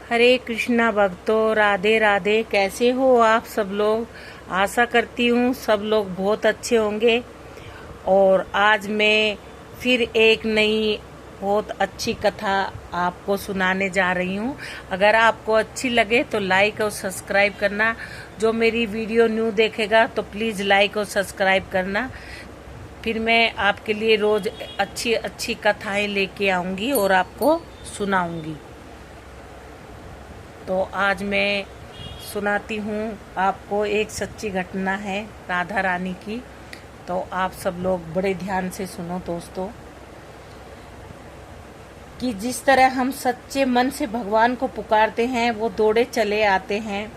हरे कृष्णा भक्तों, राधे राधे। कैसे हो आप सब लोग? आशा करती हूँ सब लोग बहुत अच्छे होंगे। और आज मैं फिर एक नई बहुत अच्छी कथा आपको सुनाने जा रही हूँ। अगर आपको अच्छी लगे तो लाइक और सब्सक्राइब करना। जो मेरी वीडियो न्यू देखेगा तो प्लीज़ लाइक और सब्सक्राइब करना। फिर मैं आपके लिए रोज़ अच्छी अच्छी कथाएं लेके आऊँगी और आपको सुनाऊँगी। तो आज मैं सुनाती हूँ आपको एक सच्ची घटना है राधा रानी की। तो आप सब लोग बड़े ध्यान से सुनो दोस्तों, कि जिस तरह हम सच्चे मन से भगवान को पुकारते हैं वो दौड़े चले आते हैं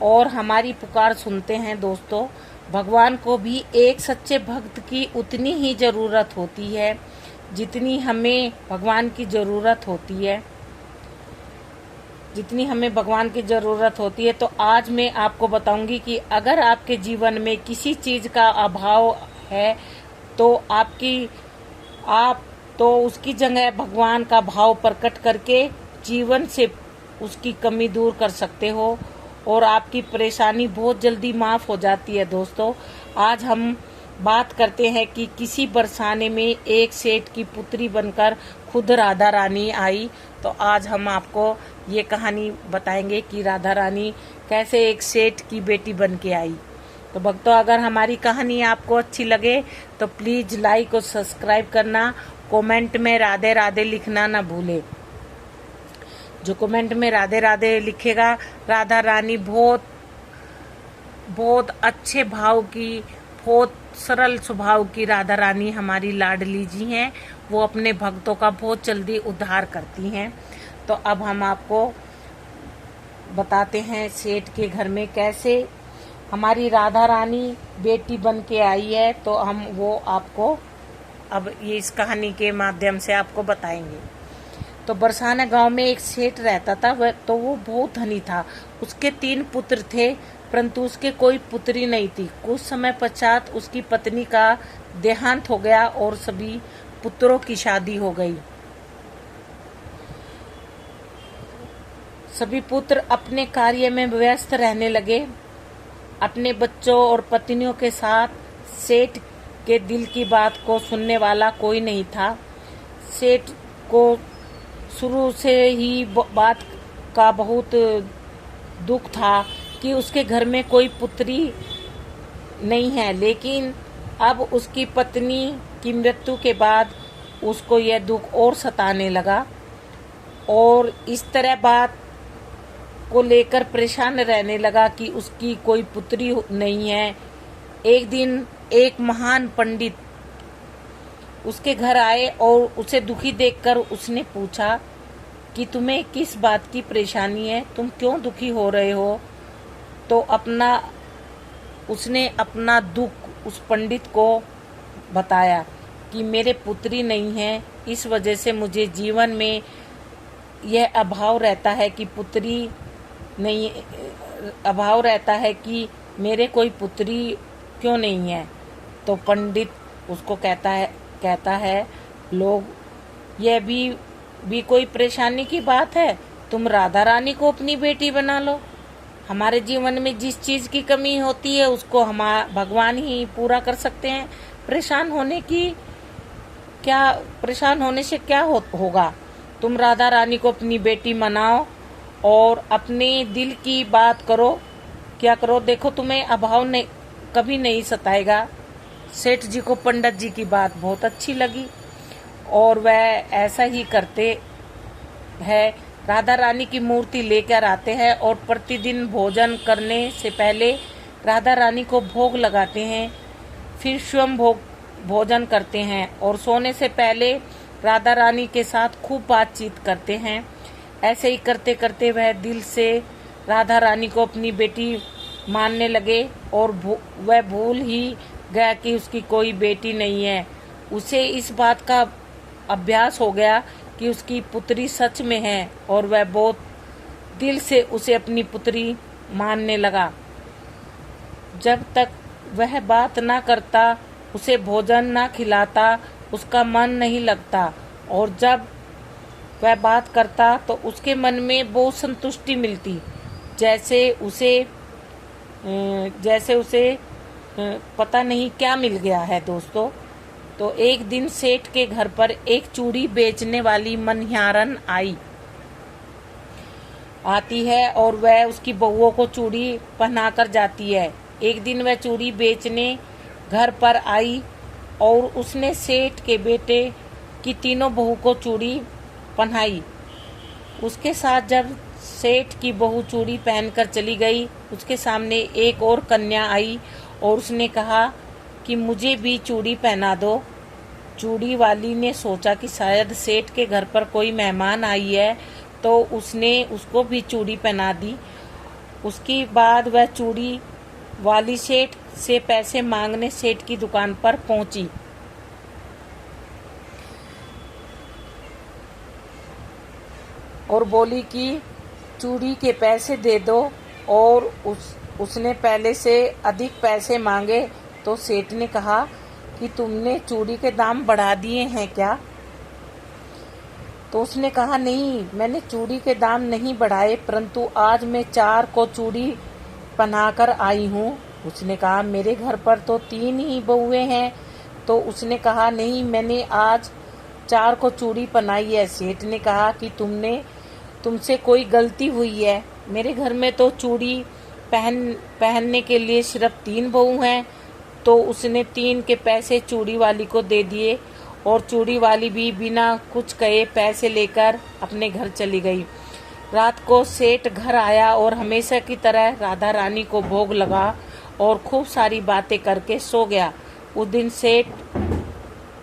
और हमारी पुकार सुनते हैं। दोस्तों, भगवान को भी एक सच्चे भक्त की उतनी ही ज़रूरत होती है जितनी हमें भगवान की ज़रूरत होती है। तो आज मैं आपको बताऊंगी कि अगर आपके जीवन में किसी चीज़ का अभाव है तो आप उसकी जगह भगवान का भाव प्रकट करके जीवन से उसकी कमी दूर कर सकते हो और आपकी परेशानी बहुत जल्दी माफ़ हो जाती है। दोस्तों, आज हम बात करते हैं कि किसी बरसाने में एक सेठ की पुत्री बनकर खुद राधा रानी आई। तो आज हम आपको ये कहानी बताएंगे कि राधा रानी कैसे एक सेठ की बेटी बन के आई। तो भक्तों, अगर हमारी कहानी आपको अच्छी लगे तो प्लीज़ लाइक और सब्सक्राइब करना। कमेंट में राधे राधे लिखना ना भूले। जो कमेंट में राधे राधे लिखेगा, राधा रानी बहुत अच्छे भाव की, बहुत सरल स्वभाव की राधा रानी हमारी लाडली जी हैं। वो अपने भक्तों का बहुत जल्दी उद्धार करती हैं। तो अब हम आपको बताते हैं सेठ के घर में कैसे हमारी राधा रानी बेटी बन के आई है। तो हम वो आपको अब ये इस कहानी के माध्यम से आपको बताएंगे। तो बरसाना गांव में एक सेठ रहता था। वो बहुत धनी था। उसके 3 पुत्र थे, परंतु उसके कोई पुत्री नहीं थी। कुछ समय पश्चात उसकी पत्नी का देहांत हो गया और सभी पुत्रों की शादी हो गई। सभी पुत्र अपने कार्य में व्यस्त रहने लगे। अपने बच्चों और पत्नियों के साथ सेठ के दिल की बात को सुनने वाला कोई नहीं था। सेठ को शुरू से ही बात का बहुत दुख था कि उसके घर में कोई पुत्री नहीं है, लेकिन अब उसकी पत्नी की मृत्यु के बाद उसको यह दुख और सताने लगा और इस तरह बात को लेकर परेशान रहने लगा कि उसकी कोई पुत्री नहीं है। एक दिन एक महान पंडित उसके घर आए और उसे दुखी देखकर उसने पूछा कि तुम्हें किस बात की परेशानी है, तुम क्यों दुखी हो रहे हो। तो उसने अपना दुख उस पंडित को बताया कि मेरे पुत्री नहीं है, इस वजह से मुझे जीवन में यह अभाव रहता है कि मेरे कोई पुत्री क्यों नहीं है। तो पंडित उसको कहता है लोग यह भी कोई परेशानी की बात है, तुम राधा रानी को अपनी बेटी बना लो। हमारे जीवन में जिस चीज़ की कमी होती है उसको हम भगवान ही पूरा कर सकते हैं। परेशान होने से क्या होगा। तुम राधा रानी को अपनी बेटी मनाओ और अपने दिल की बात करो। क्या करो, देखो तुम्हें अभाव कभी नहीं सताएगा। सेठ जी को पंडित जी की बात बहुत अच्छी लगी और वह ऐसा ही करते हैं। राधा रानी की मूर्ति लेकर आते हैं और प्रतिदिन भोजन करने से पहले राधा रानी को भोग लगाते हैं, फिर स्वयं भोजन करते हैं और सोने से पहले राधा रानी के साथ खूब बातचीत करते हैं। ऐसे ही करते करते वह दिल से राधा रानी को अपनी बेटी मानने लगे और वह भूल ही गया कि उसकी कोई बेटी नहीं है। उसे इस बात का अभ्यास हो गया कि उसकी पुत्री सच में है और वह बहुत दिल से उसे अपनी पुत्री मानने लगा। जब तक वह बात ना करता, उसे भोजन ना खिलाता, उसका मन नहीं लगता और जब वह बात करता तो उसके मन में बहुत संतुष्टि मिलती, जैसे उसे पता नहीं क्या मिल गया है दोस्तों। तो एक दिन सेठ के घर पर एक चूड़ी बेचने वाली मनिहारन आती है और वह उसकी बहुओं को चूड़ी पहनाकर जाती है। एक दिन वह चूड़ी बेचने घर पर आई और उसने सेठ के बेटे की तीनों बहू को चूड़ी पहनाई। उसके साथ जब सेठ की बहू चूड़ी पहनकर चली गई, उसके सामने एक और कन्या आई और उसने कहा कि मुझे भी चूड़ी पहना दो। चूड़ी वाली ने सोचा कि शायद सेठ के घर पर कोई मेहमान आई है, तो उसने उसको भी चूड़ी पहना दी। उसके बाद वह चूड़ी वाली सेठ से पैसे मांगने सेठ की दुकान पर पहुंची। और बोली कि चूड़ी के पैसे दे दो, और उसने पहले से अधिक पैसे मांगे। तो सेठ ने कहा कि तुमने चूड़ी के दाम बढ़ा दिए हैं क्या? तो उसने कहा नहीं, मैंने चूड़ी के दाम नहीं बढ़ाए, परंतु आज मैं 4 को चूड़ी पहनाकर आई हूँ। उसने कहा मेरे घर पर तो 3 ही बहुएं हैं। तो उसने कहा नहीं, मैंने आज 4 को चूड़ी पहनाई है। सेठ ने कहा कि तुमसे कोई गलती हुई है, मेरे घर में तो चूड़ी पहनने के लिए सिर्फ 3 बहू हैं। तो उसने 3 के पैसे चूड़ी वाली को दे दिए और चूड़ी वाली भी बिना कुछ कहे पैसे लेकर अपने घर चली गई। रात को सेठ घर आया और हमेशा की तरह राधा रानी को भोग लगा और खूब सारी बातें करके सो गया। उस दिन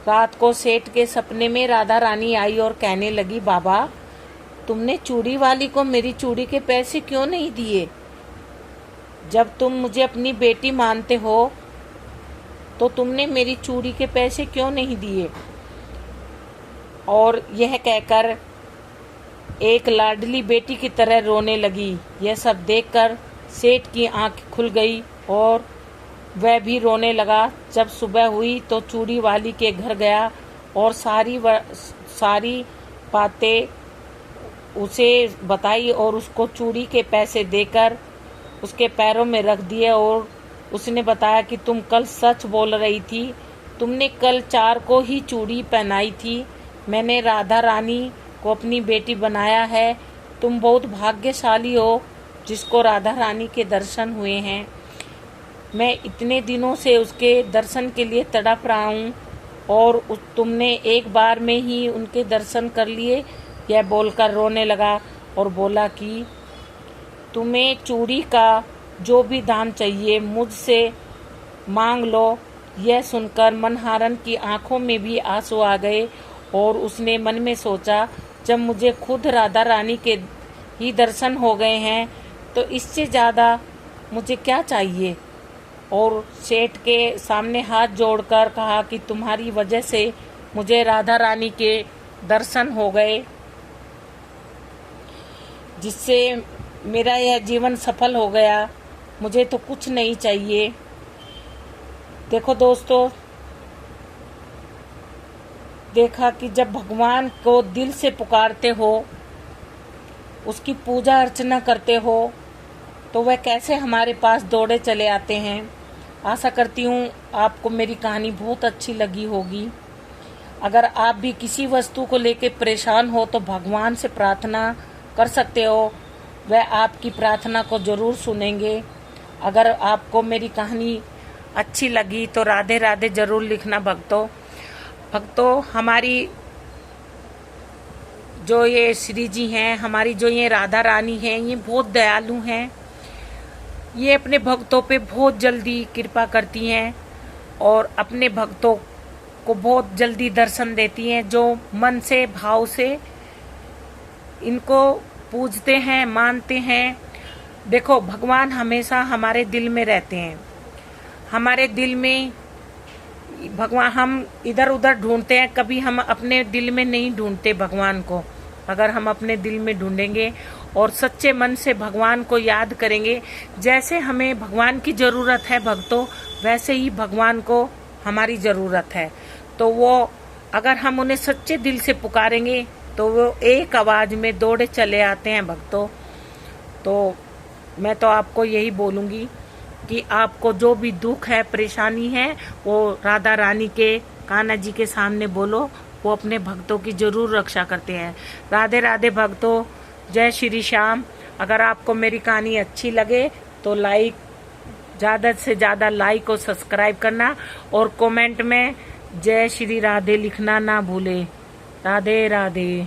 रात को सेठ के सपने में राधा रानी आई और कहने लगी, बाबा तुमने चूड़ी वाली को मेरी चूड़ी के पैसे क्यों नहीं दिए? जब तुम मुझे अपनी बेटी मानते हो तो तुमने मेरी चूड़ी के पैसे क्यों नहीं दिए? और यह कहकर एक लाडली बेटी की तरह रोने लगी। यह सब देखकर सेठ की आंख खुल गई और वह भी रोने लगा। जब सुबह हुई तो चूड़ी वाली के घर गया और सारी बातें उसे बताई और उसको चूड़ी के पैसे देकर उसके पैरों में रख दिए। और उसने बताया कि तुम कल सच बोल रही थी, तुमने कल 4 को ही चूड़ी पहनाई थी। मैंने राधा रानी को अपनी बेटी बनाया है। तुम बहुत भाग्यशाली हो जिसको राधा रानी के दर्शन हुए हैं। मैं इतने दिनों से उसके दर्शन के लिए तड़प रहा हूँ और तुमने एक बार में ही उनके दर्शन कर लिए। यह बोलकर रोने लगा और बोला कि तुम्हें चूड़ी का जो भी दाम चाहिए मुझसे मांग लो। यह सुनकर मनहारन की आंखों में भी आंसू आ गए और उसने मन में सोचा, जब मुझे खुद राधा रानी के ही दर्शन हो गए हैं तो इससे ज़्यादा मुझे क्या चाहिए। और सेठ के सामने हाथ जोड़कर कहा कि तुम्हारी वजह से मुझे राधा रानी के दर्शन हो गए, जिससे मेरा यह जीवन सफल हो गया। मुझे तो कुछ नहीं चाहिए। देखो दोस्तों, देखा कि जब भगवान को दिल से पुकारते हो, उसकी पूजा अर्चना करते हो, तो वह कैसे हमारे पास दौड़े चले आते हैं। आशा करती हूँ आपको मेरी कहानी बहुत अच्छी लगी होगी। अगर आप भी किसी वस्तु को लेकर परेशान हो तो भगवान से प्रार्थना कर सकते हो, वह आपकी प्रार्थना को जरूर सुनेंगे। अगर आपको मेरी कहानी अच्छी लगी तो राधे राधे जरूर लिखना भक्तों। हमारी जो ये श्री जी हैं, हमारी जो ये राधा रानी हैं, ये बहुत दयालु हैं। ये अपने भक्तों पे बहुत जल्दी कृपा करती हैं और अपने भक्तों को बहुत जल्दी दर्शन देती हैं। जो मन से भाव से इनको पूजते हैं, मानते हैं। देखो, भगवान हमेशा हमारे दिल में रहते हैं। हमारे दिल में भगवान, हम इधर उधर ढूंढते हैं, कभी हम अपने दिल में नहीं ढूंढते भगवान को। अगर हम अपने दिल में ढूंढेंगे और सच्चे मन से भगवान को याद करेंगे, जैसे हमें भगवान की ज़रूरत है भक्तों, वैसे ही भगवान को हमारी ज़रूरत है। तो वो अगर हम उन्हें सच्चे दिल से पुकारेंगे तो वो एक आवाज में दौड़े चले आते हैं भक्तों। तो मैं तो आपको यही बोलूंगी कि आपको जो भी दुख है, परेशानी है, वो राधा रानी के, कान्हा जी के सामने बोलो। वो अपने भक्तों की जरूर रक्षा करते हैं। राधे राधे भक्तों, जय श्री श्याम। अगर आपको मेरी कहानी अच्छी लगे तो लाइक, ज़्यादा से ज़्यादा लाइक और सब्सक्राइब करना, और कमेंट में जय श्री राधे लिखना ना भूले। राधे राधे।